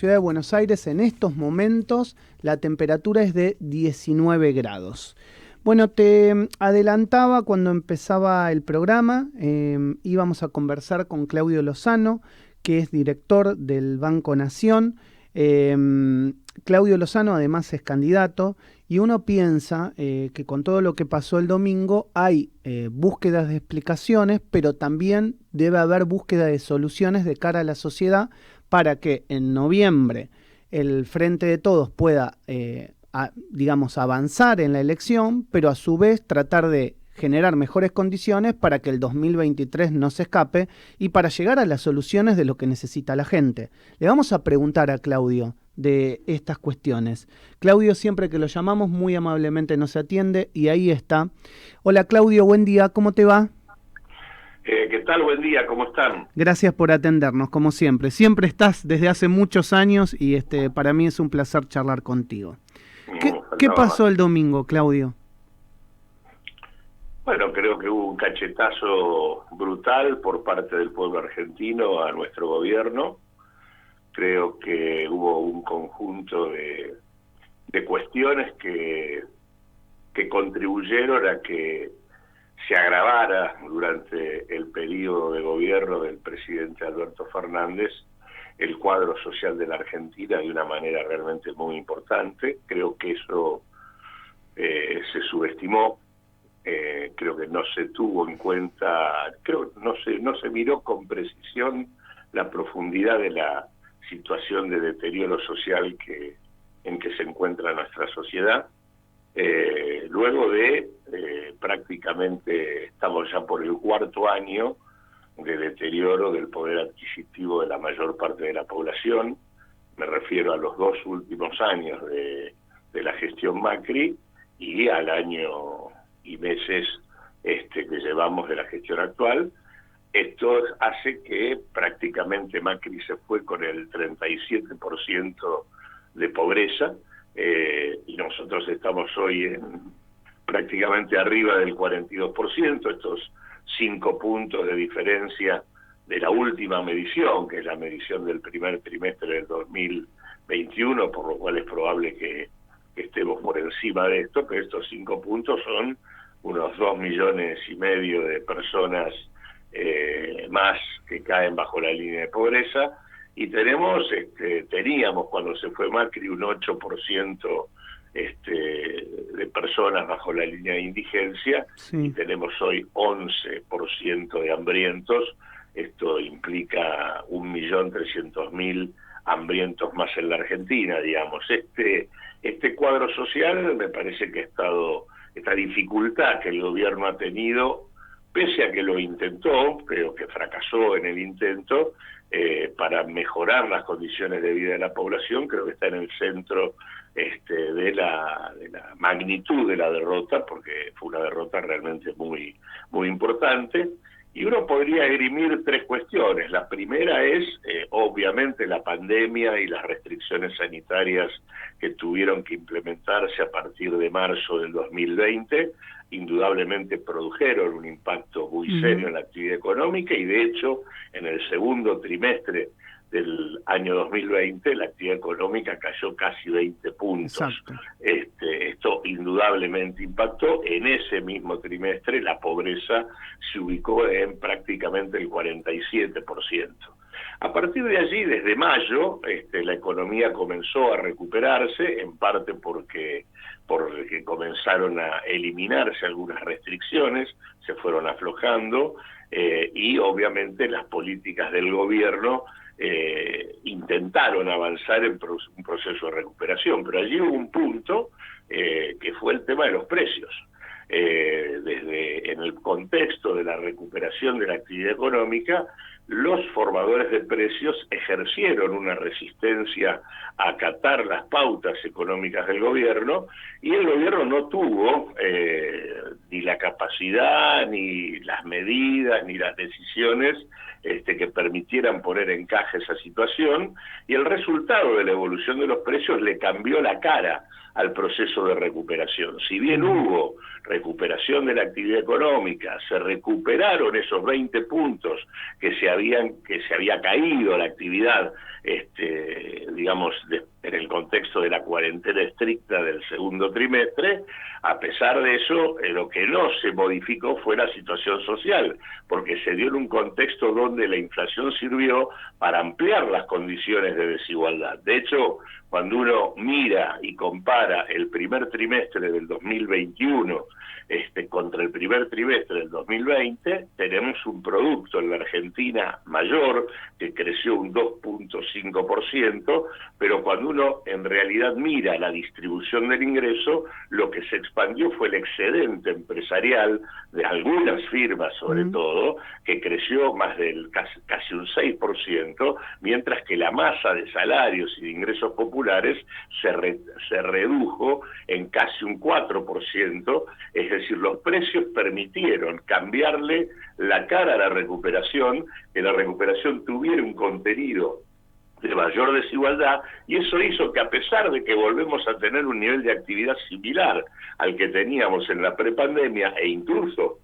Ciudad de Buenos Aires en estos momentos la temperatura es de 19 grados. Bueno, te adelantaba cuando empezaba el programa, íbamos a conversar con Claudio Lozano, que es director del Banco Nación. Claudio Lozano además es candidato y uno piensa que con todo lo que pasó el domingo hay búsquedas de explicaciones, pero también debe haber búsqueda de soluciones de cara a la sociedad para que en noviembre el Frente de Todos pueda, digamos, avanzar en la elección, pero a su vez tratar de generar mejores condiciones para que el 2023 no se escape y para llegar a las soluciones de lo que necesita la gente. Le vamos a preguntar a Claudio de estas cuestiones. Claudio, siempre que lo llamamos, muy amablemente nos atiende y ahí está. Hola Claudio, buen día, ¿cómo te va? ¿Qué tal? Buen día, ¿cómo están? Gracias por atendernos, como siempre. Siempre estás desde hace muchos años y para mí es un placer charlar contigo. ¿Qué pasó el domingo, Claudio? Bueno, creo que hubo un cachetazo brutal por parte del pueblo argentino a nuestro gobierno. Creo que hubo un conjunto de cuestiones que contribuyeron a que se agravara durante el periodo de gobierno del presidente Alberto Fernández el cuadro social de la Argentina de una manera realmente muy importante. Creo que eso se subestimó, creo que no se tuvo en cuenta, no se miró con precisión la profundidad de la situación de deterioro social en que se encuentra nuestra sociedad. Luego de prácticamente estamos ya por el cuarto año de deterioro del poder adquisitivo de la mayor parte de la población. Me refiero a los 2 últimos años de la gestión Macri y al año y meses que llevamos de la gestión actual. Esto hace que prácticamente Macri se fue con el 37% de pobreza, y nosotros estamos hoy prácticamente arriba del 42%, estos 5 puntos de diferencia de la última medición, que es la medición del primer trimestre del 2021, por lo cual es probable que estemos por encima de esto, pero estos 5 puntos son unos 2,5 millones de personas más que caen bajo la línea de pobreza. Y teníamos cuando se fue Macri un 8% de personas bajo la línea de indigencia, sí. Y tenemos hoy 11% de hambrientos. Esto implica 1.300.000 hambrientos más en la Argentina, digamos. Este cuadro social me parece que esta dificultad que el gobierno ha tenido, pese a que lo intentó, creo que fracasó en el intento, para mejorar las condiciones de vida de la población, creo que está en el centro de la magnitud de la derrota, porque fue una derrota realmente muy, muy importante. Y uno podría esgrimir 3 cuestiones. La primera es, obviamente, la pandemia y las restricciones sanitarias que tuvieron que implementarse a partir de marzo del 2020, indudablemente produjeron un impacto muy serio en la actividad económica, y de hecho, en el segundo trimestre del año 2020, la actividad económica cayó casi 20 puntos. Esto indudablemente impactó. En ese mismo trimestre la pobreza se ubicó en prácticamente el 47%. A partir de allí, desde mayo, la economía comenzó a recuperarse, en parte porque comenzaron a eliminarse algunas restricciones, se fueron aflojando, y obviamente las políticas del gobierno intentaron avanzar en un proceso de recuperación, pero allí hubo un punto que fue el tema de los precios. En el contexto de la recuperación de la actividad económica, los formadores de precios ejercieron una resistencia a acatar las pautas económicas del gobierno, y el gobierno no tuvo ni la capacidad, ni las medidas, ni las decisiones que permitieran poner en caja esa situación, y el resultado de la evolución de los precios le cambió la cara al proceso de recuperación. Si bien hubo recuperación de la actividad económica, se recuperaron esos 20 puntos que se sabían que se había caído la actividad, digamos, en el contexto de la cuarentena estricta del segundo trimestre. A pesar de eso, lo que no se modificó fue la situación social, porque se dio en un contexto donde la inflación sirvió para ampliar las condiciones de desigualdad. De hecho, cuando uno mira y compara el primer trimestre del 2021 contra el primer trimestre del 2020, tenemos un producto en la Argentina mayor, que creció un 2.5%, pero cuando uno en realidad mira la distribución del ingreso, lo que se expandió fue el excedente empresarial de algunas firmas, sobre todo, que creció más del casi un 6%, mientras que la masa de salarios y de ingresos populares se redujo en casi un 4%, es decir, los precios permitieron cambiarle la cara a la recuperación, que la recuperación tuviera un contenido de mayor desigualdad, y eso hizo que, a pesar de que volvemos a tener un nivel de actividad similar al que teníamos en la prepandemia e incluso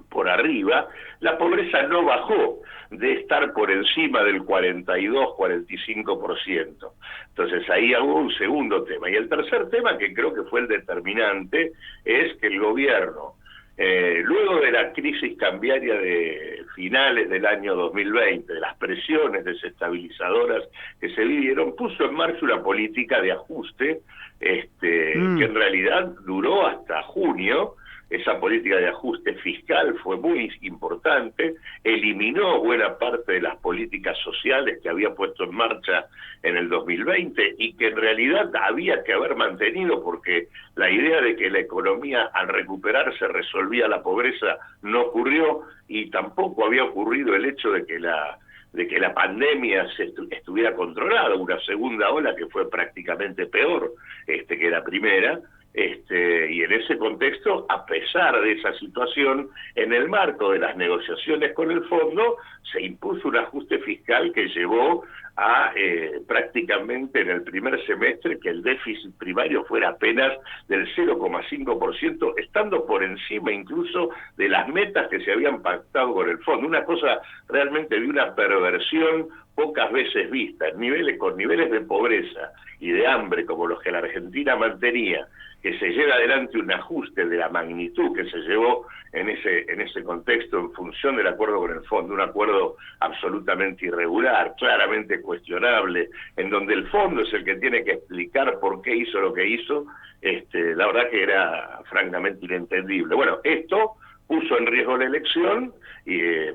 por arriba, la pobreza no bajó de estar por encima del 42-45%. Entonces ahí hubo un segundo tema. Y el tercer tema, que creo que fue el determinante, es que el gobierno, luego de la crisis cambiaria de finales del año 2020, de las presiones desestabilizadoras que se vivieron, puso en marcha una política de ajuste que en realidad duró hasta junio. Esa política de ajuste fiscal fue muy importante, eliminó buena parte de las políticas sociales que había puesto en marcha en el 2020 y que en realidad había que haber mantenido, porque la idea de que la economía al recuperarse resolvía la pobreza no ocurrió, y tampoco había ocurrido el hecho de que la pandemia estuviera controlada, una segunda ola que fue prácticamente peor que la primera. Y en ese contexto, a pesar de esa situación, en el marco de las negociaciones con el fondo, se impuso un ajuste fiscal que llevó a prácticamente en el primer semestre que el déficit primario fuera apenas del 0,5%, estando por encima incluso de las metas que se habían pactado con el fondo. Una cosa realmente de una perversión pocas veces vista, con niveles de pobreza y de hambre como los que la Argentina mantenía, que se lleve adelante un ajuste de la magnitud que se llevó en ese contexto en función del acuerdo con el fondo, un acuerdo absolutamente irregular, claramente cuestionable, en donde el fondo es el que tiene que explicar por qué hizo lo que hizo, la verdad que era francamente inentendible. Bueno, esto puso en riesgo la elección,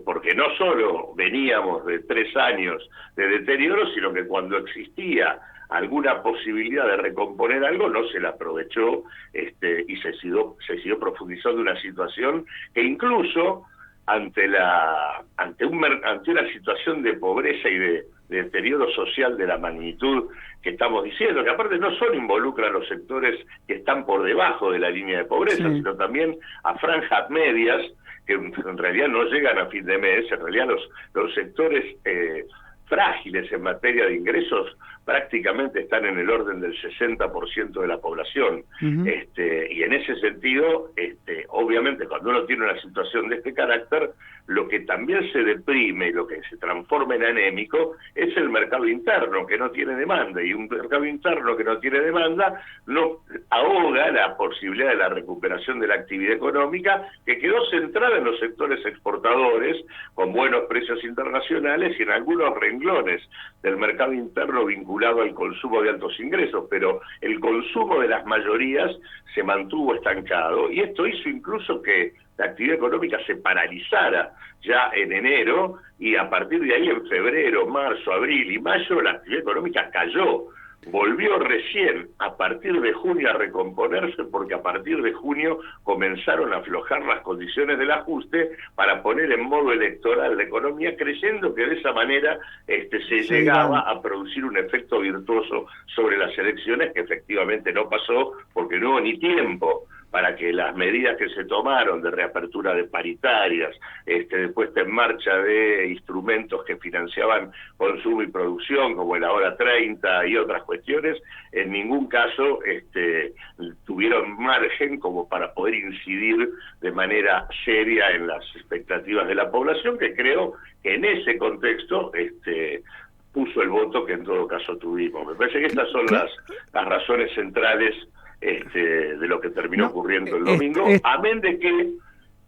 porque no solo veníamos de 3 años de deterioro, sino que cuando existía alguna posibilidad de recomponer algo, no se la aprovechó, y se siguió profundizando una situación que incluso ante una situación de pobreza y de deterioro social de la magnitud que estamos diciendo, que aparte no solo involucra a los sectores que están por debajo de la línea de pobreza, sino también a franjas medias que en realidad no llegan a fin de mes. En realidad los sectores frágiles en materia de ingresos prácticamente están en el orden del 60% de la población. Y en ese sentido, obviamente, cuando uno tiene una situación de este carácter, lo que también se deprime y lo que se transforma en anémico es el mercado interno, que no tiene demanda, y un mercado interno que no tiene demanda no ahoga la posibilidad de la recuperación de la actividad económica, que quedó centrada en los sectores exportadores, con buenos precios internacionales, y en algunos renglones del mercado interno vinculado al consumo de altos ingresos, pero el consumo de las mayorías se mantuvo estancado, y esto hizo incluso que la actividad económica se paralizara ya en enero, y a partir de ahí en febrero, marzo, abril y mayo la actividad económica cayó. Volvió recién a partir de junio a recomponerse, porque a partir de junio comenzaron a aflojar las condiciones del ajuste para poner en modo electoral la economía, creyendo que de esa manera se llegaba a producir un efecto virtuoso sobre las elecciones, que efectivamente no pasó, porque no hubo ni tiempo para que las medidas que se tomaron de reapertura de paritarias, de puesta en marcha de instrumentos que financiaban consumo y producción, como el Ahora 30 y otras cuestiones, en ningún caso tuvieron margen como para poder incidir de manera seria en las expectativas de la población, que creo que en ese contexto puso el voto que en todo caso tuvimos. Me parece que estas son las razones centrales de lo que terminó ocurriendo el domingo, amén de que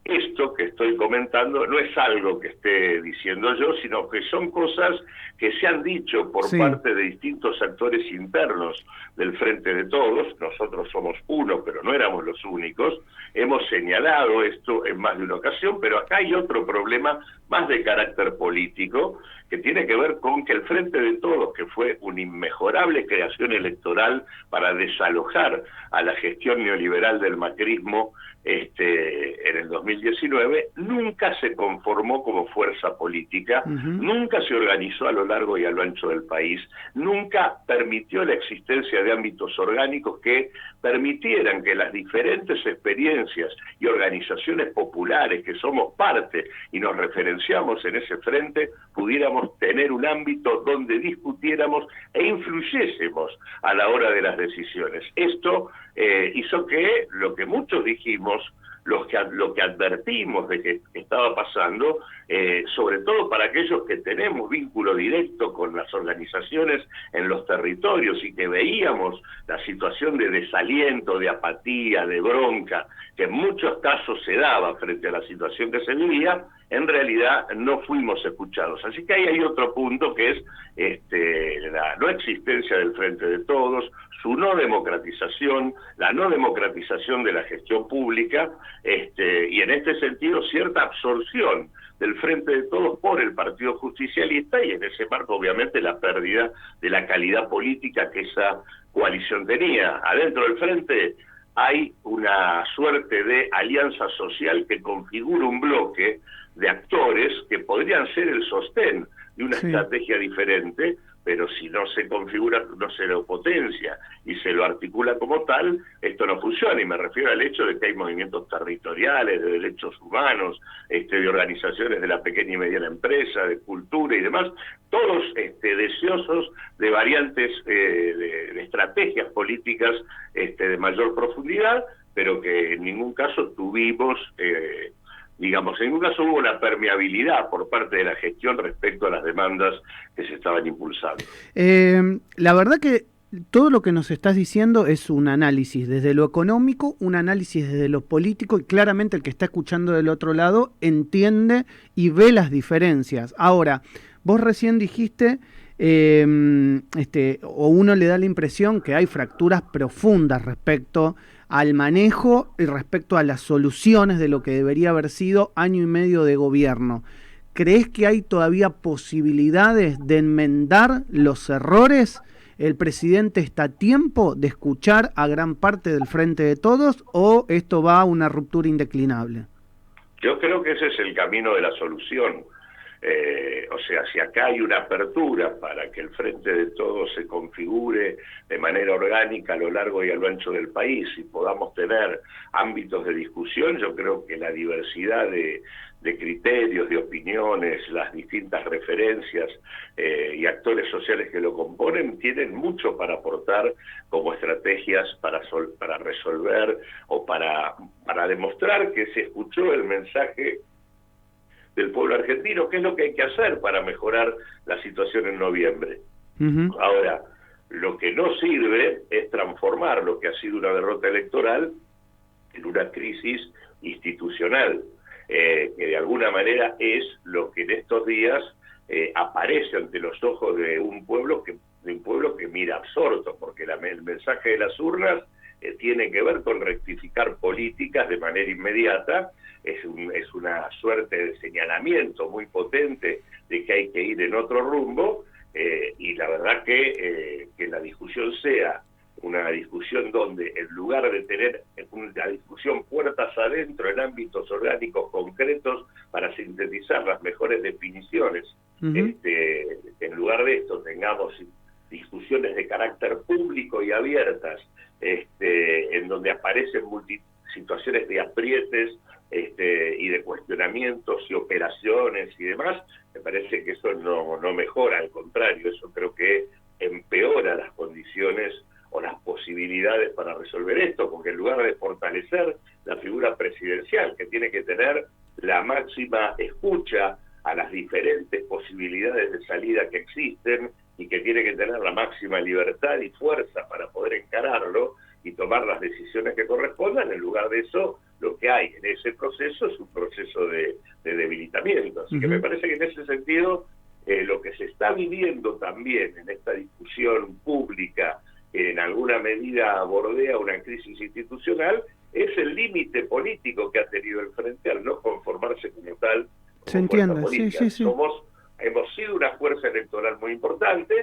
esto que estoy comentando no es algo que esté diciendo yo, sino que son cosas que se han dicho por parte de distintos actores internos del Frente de Todos. Nosotros somos uno, pero no éramos los únicos. Hemos señalado esto en más de una ocasión, pero acá hay otro problema más de carácter político, que tiene que ver con que el Frente de Todos, que fue una inmejorable creación electoral para desalojar a la gestión neoliberal del macrismo en el 2019, nunca se conformó como fuerza política, nunca se organizó a lo largo y a lo ancho del país, nunca permitió la existencia de ámbitos orgánicos que permitieran que las diferentes experiencias y organizaciones populares que somos parte y nos referenciamos en ese frente, pudiéramos tener un ámbito donde discutiéramos e influyésemos a la hora de las decisiones. Esto hizo que lo que muchos dijimos, lo que advertimos de que estaba pasando, sobre todo para aquellos que tenemos vínculo directo con las organizaciones en los territorios y que veíamos la situación de desaliento, de apatía, de bronca, que en muchos casos se daba frente a la situación que se vivía, en realidad no fuimos escuchados. Así que ahí hay otro punto que es la no existencia del Frente de Todos, su no democratización, la no democratización de la gestión pública, y en este sentido cierta absorción del Frente de Todos por el Partido Justicialista, y en ese marco obviamente la pérdida de la calidad política que esa coalición tenía. Adentro del Frente hay una suerte de alianza social que configura un bloque de actores que podrían ser el sostén de una estrategia diferente, pero si no se configura, no se lo potencia y se lo articula como tal, esto no funciona. Y me refiero al hecho de que hay movimientos territoriales, de derechos humanos, de organizaciones de la pequeña y mediana empresa, de cultura y demás, todos deseosos de variantes, de estrategias políticas de mayor profundidad, pero que en ningún caso tuvimos... digamos, en ningún caso hubo una permeabilidad por parte de la gestión respecto a las demandas que se estaban impulsando. La verdad que todo lo que nos estás diciendo es un análisis desde lo económico, un análisis desde lo político, y claramente el que está escuchando del otro lado entiende y ve las diferencias. Ahora, vos recién dijiste... o uno le da la impresión que hay fracturas profundas respecto al manejo y respecto a las soluciones de lo que debería haber sido año y medio de gobierno. ¿Crees que hay todavía posibilidades de enmendar los errores? ¿El presidente está a tiempo de escuchar a gran parte del Frente de Todos o esto va a una ruptura indeclinable? Yo creo que ese es el camino de la solución. O sea, si acá hay una apertura para que el Frente de Todos se configure de manera orgánica a lo largo y a lo ancho del país y podamos tener ámbitos de discusión, yo creo que la diversidad de criterios, de opiniones, las distintas referencias y actores sociales que lo componen tienen mucho para aportar como estrategias para resolver o para demostrar que se escuchó el mensaje del pueblo argentino, qué es lo que hay que hacer para mejorar la situación en noviembre. Ahora, lo que no sirve es transformar lo que ha sido una derrota electoral en una crisis institucional, que de alguna manera es lo que en estos días aparece ante los ojos de un pueblo que mira absorto, porque el mensaje de las urnas tiene que ver con rectificar políticas de manera inmediata. Es una suerte de señalamiento muy potente de que hay que ir en otro rumbo, y la verdad que la discusión sea una discusión donde en lugar de tener una discusión puertas adentro en ámbitos orgánicos concretos para sintetizar las mejores definiciones, en lugar de esto tengamos discusiones de carácter público y abiertas, en donde aparecen situaciones de aprietes y de cuestionamientos y operaciones y demás, me parece que eso no mejora, al contrario, eso creo que empeora las condiciones o las posibilidades para resolver esto, porque en lugar de fortalecer la figura presidencial, que tiene que tener la máxima escucha a las diferentes posibilidades de salida que existen y que tiene que tener la máxima libertad y fuerza para poder encararlo y tomar las decisiones que correspondan, en lugar de eso, lo que hay en ese proceso es un proceso de debilitamiento. Así que me parece que en ese sentido, lo que se está viviendo también en esta discusión pública, que en alguna medida bordea una crisis institucional, es el límite político que ha tenido el Frente al no conformarse como tal. Se entiende, sí. Hemos sido una fuerza electoral muy importante,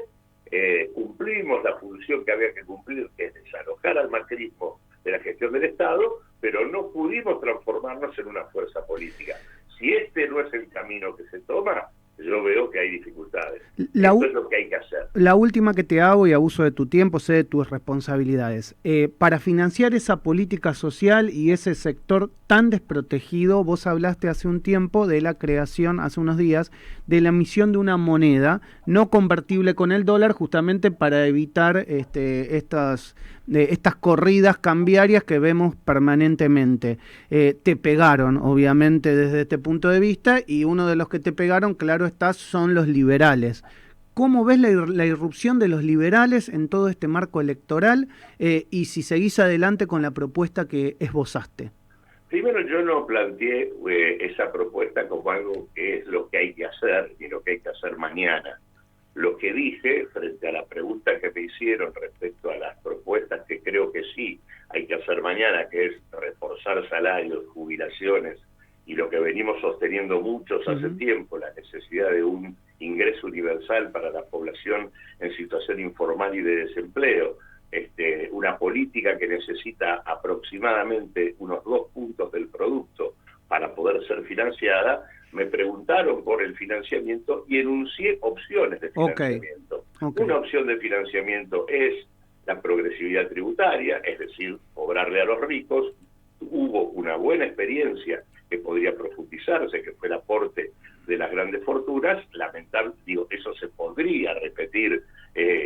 cumplimos la función que había que cumplir, que es desalojar al macrismo de la gestión del Estado, pero no pudimos transformarnos en una fuerza política. Si este no es el camino que se toma, yo veo que hay dificultades. Esto es lo que hay que hacer. La última que te hago, y abuso de tu tiempo, sé de tus responsabilidades. Para financiar esa política social y ese sector tan desprotegido, vos hablaste hace un tiempo de la creación, hace unos días, de la emisión de una moneda no convertible con el dólar, justamente para evitar estas corridas cambiarias que vemos permanentemente. Te pegaron, obviamente, desde este punto de vista, y uno de los que te pegaron, claro está, son los liberales. ¿Cómo ves la irrupción de los liberales en todo este marco electoral y si seguís adelante con la propuesta que esbozaste? Primero, yo no planteé esa propuesta como algo que es lo que hay que hacer y lo que hay que hacer mañana. Lo que dije, frente a la pregunta que me hicieron respecto a las propuestas que creo que sí hay que hacer mañana, que es reforzar salarios, jubilaciones, y lo que venimos sosteniendo muchos hace tiempo, la necesidad de un ingreso universal para la población en situación informal y de desempleo, una política que necesita aproximadamente unos 2 puntos del producto para poder ser financiada. Me preguntaron por el financiamiento y enuncié opciones de financiamiento. Okay. Una opción de financiamiento es la progresividad tributaria, es decir, cobrarle a los ricos. Hubo una buena experiencia que podría profundizarse, que fue el aporte de las grandes fortunas. Eso se podría repetir,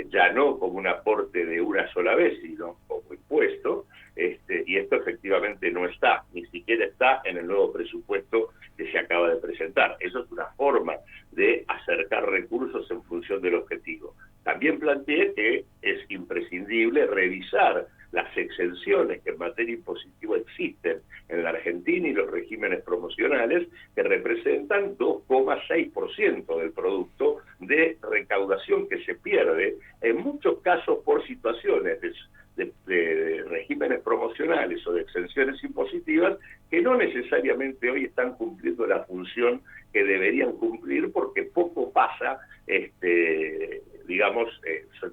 ya no como un aporte de una sola vez, sino como impuesto, y esto efectivamente no está, ni siquiera está en el nuevo presupuesto que se acaba de presentar. Eso es una forma de acercar recursos en función del objetivo. También planteé que es imprescindible revisar las exenciones que en materia impositiva existen en la Argentina y los regímenes promocionales, que representan 2,6% del producto de recaudación que se pierde, en muchos casos por situaciones de regímenes promocionales o de exenciones impositivas que no necesariamente hoy están cumpliendo la función que deberían cumplir, porque poco pasa, se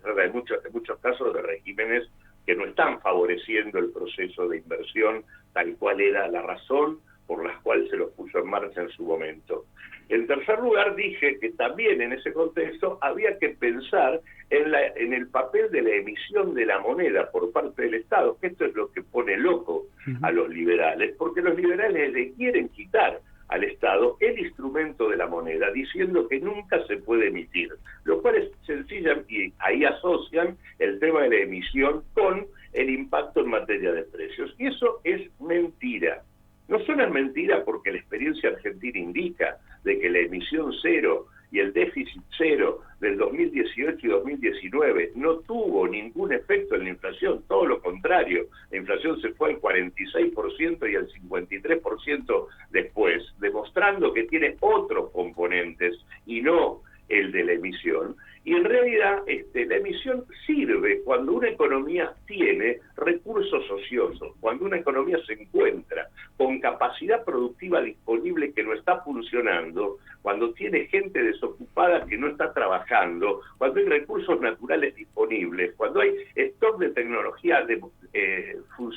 trata en muchos casos de regímenes que no están favoreciendo el proceso de inversión tal cual era la razón por la cual se los puso en marcha en su momento. En tercer lugar, dije que también en ese contexto había que pensar en el papel de la emisión de la moneda por parte del Estado, que esto es lo que pone loco a los liberales, porque los liberales le quieren quitar al Estado el instrumento de la moneda, diciendo que nunca se puede emitir, lo cual es sencilla, y ahí asocian el tema de la emisión con el impacto en materia de precios. Y eso es mentira. No solo es mentira porque la experiencia argentina indica de que la emisión cero y el déficit cero del 2018 y 2019 no tuvo ningún efecto en la inflación, todo lo contrario, la inflación se fue al 46% y al 53% después, demostrando que tiene otros componentes y no el de la emisión. Y en realidad la emisión sirve cuando una economía tiene recursos ociosos, cuando una economía se encuentra con capacidad productiva disponible que no está funcionando, cuando tiene gente desocupada que no está trabajando, cuando hay recursos naturales disponibles, cuando hay stock de tecnología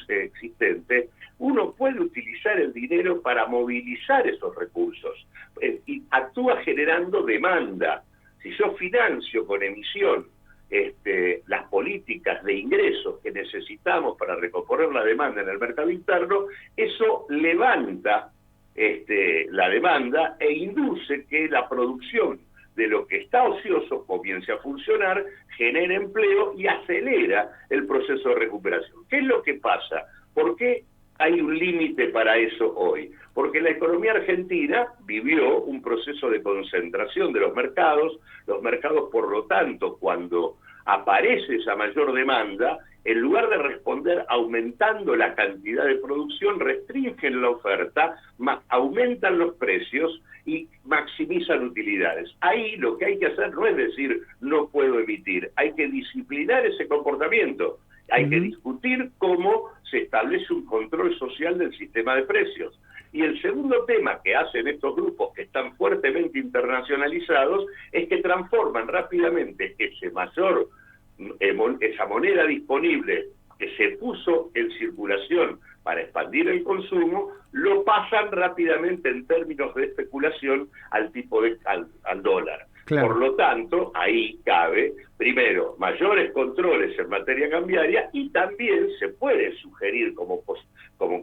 existente, uno puede utilizar el dinero para movilizar esos recursos y actúa generando demanda. Si yo financio con emisión las políticas de ingresos que necesitamos para recomponer la demanda en el mercado interno, eso levanta la demanda e induce que la producción de lo que está ocioso comience a funcionar, genera empleo y acelera el proceso de recuperación. ¿Qué es lo que pasa? ¿Por qué hay un límite para eso hoy? Porque la economía argentina vivió un proceso de concentración de los mercados por lo tanto, cuando aparece esa mayor demanda, en lugar de responder aumentando la cantidad de producción, restringen la oferta, aumentan los precios y maximizan utilidades. Ahí lo que hay que hacer no es decir no puedo emitir, hay que disciplinar ese comportamiento, hay que discutir cómo se establece un control social del sistema de precios. Y el segundo tema que hacen estos grupos que están fuertemente internacionalizados es que transforman rápidamente esa moneda disponible que se puso en circulación para expandir el consumo, lo pasan rápidamente en términos de especulación al dólar. Claro. Por lo tanto, ahí cabe, primero, mayores controles en materia cambiaria y también se puede sugerir como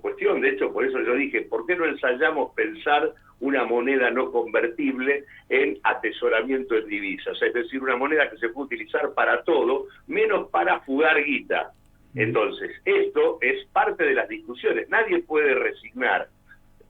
cuestión, de hecho, por eso yo dije, ¿por qué no ensayamos pensar una moneda no convertible en atesoramiento en divisas? Es decir, una moneda que se puede utilizar para todo, menos para fugar guita. Entonces, esto es parte de las discusiones. Nadie puede resignar,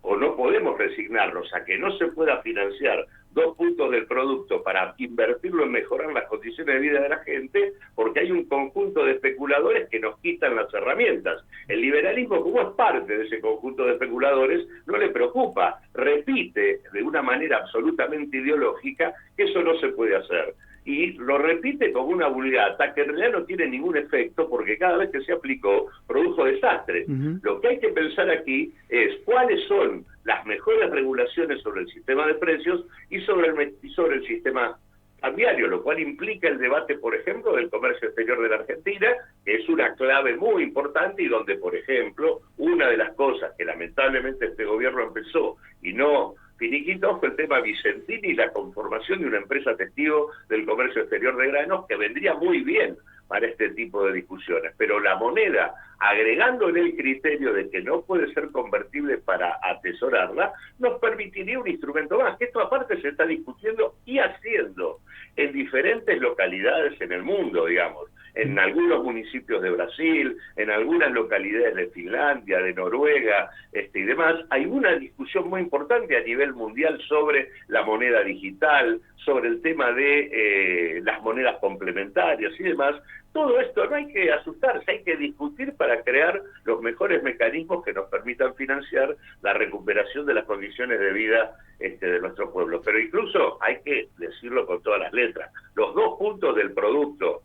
o no podemos resignarnos a que no se pueda financiar 2 puntos del producto para invertirlo en mejorar las condiciones de vida de la gente, porque hay un conjunto de especuladores que nos quitan las herramientas. El liberalismo, como es parte de ese conjunto de especuladores, no le preocupa, repite de una manera absolutamente ideológica que eso no se puede hacer. Y lo repite como una vulgata que en realidad no tiene ningún efecto porque cada vez que se aplicó produjo desastres. Lo que hay que pensar aquí es cuáles son las mejores regulaciones sobre el sistema de precios y sobre el sistema cambiario, lo cual implica el debate, por ejemplo, del comercio exterior de la Argentina, que es una clave muy importante y donde, por ejemplo, una de las cosas que lamentablemente este gobierno empezó y no finiquitó fue el tema Vicentini y la conformación de una empresa testigo del comercio exterior de granos que vendría muy bien para este tipo de discusiones. Pero la moneda, agregándole el criterio de que no puede ser convertible para atesorarla, nos permitiría un instrumento más, que esto aparte se está discutiendo y haciendo en diferentes localidades en el mundo, digamos, en algunos municipios de Brasil, en algunas localidades de Finlandia, de Noruega, y demás, hay una discusión muy importante a nivel mundial sobre la moneda digital, sobre el tema de las monedas complementarias y demás. Todo esto no hay que asustarse, hay que discutir para crear los mejores mecanismos que nos permitan financiar la recuperación de las condiciones de vida de nuestro pueblo. Pero incluso hay que decirlo con todas las letras, los 2 puntos del producto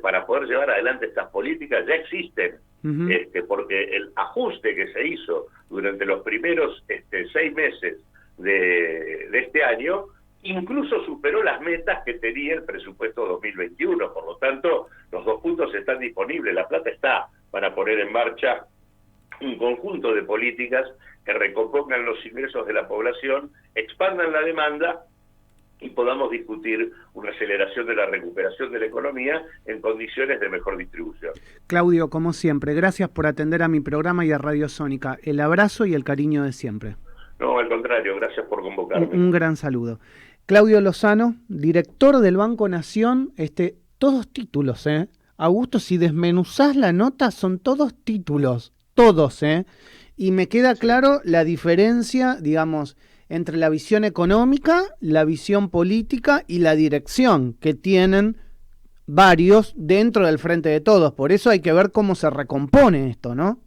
para poder llevar adelante estas políticas ya existen, porque el ajuste que se hizo durante los primeros 6 meses de este año incluso superó las metas que tenía el presupuesto 2021, por lo tanto los 2 puntos están disponibles, la plata está para poner en marcha un conjunto de políticas que recompongan los ingresos de la población, expandan la demanda y podamos discutir una aceleración de la recuperación de la economía en condiciones de mejor distribución. Claudio, como siempre, gracias por atender a mi programa y a Radio Sónica. El abrazo y el cariño de siempre. No, al contrario, gracias por convocarme. Un gran saludo. Claudio Lozano, director del Banco Nación, todos títulos, Augusto, si desmenuzás la nota, son todos títulos, todos, y me queda claro la diferencia, digamos, entre la visión económica, la visión política y la dirección que tienen varios dentro del Frente de Todos. Por eso hay que ver cómo se recompone esto, ¿no?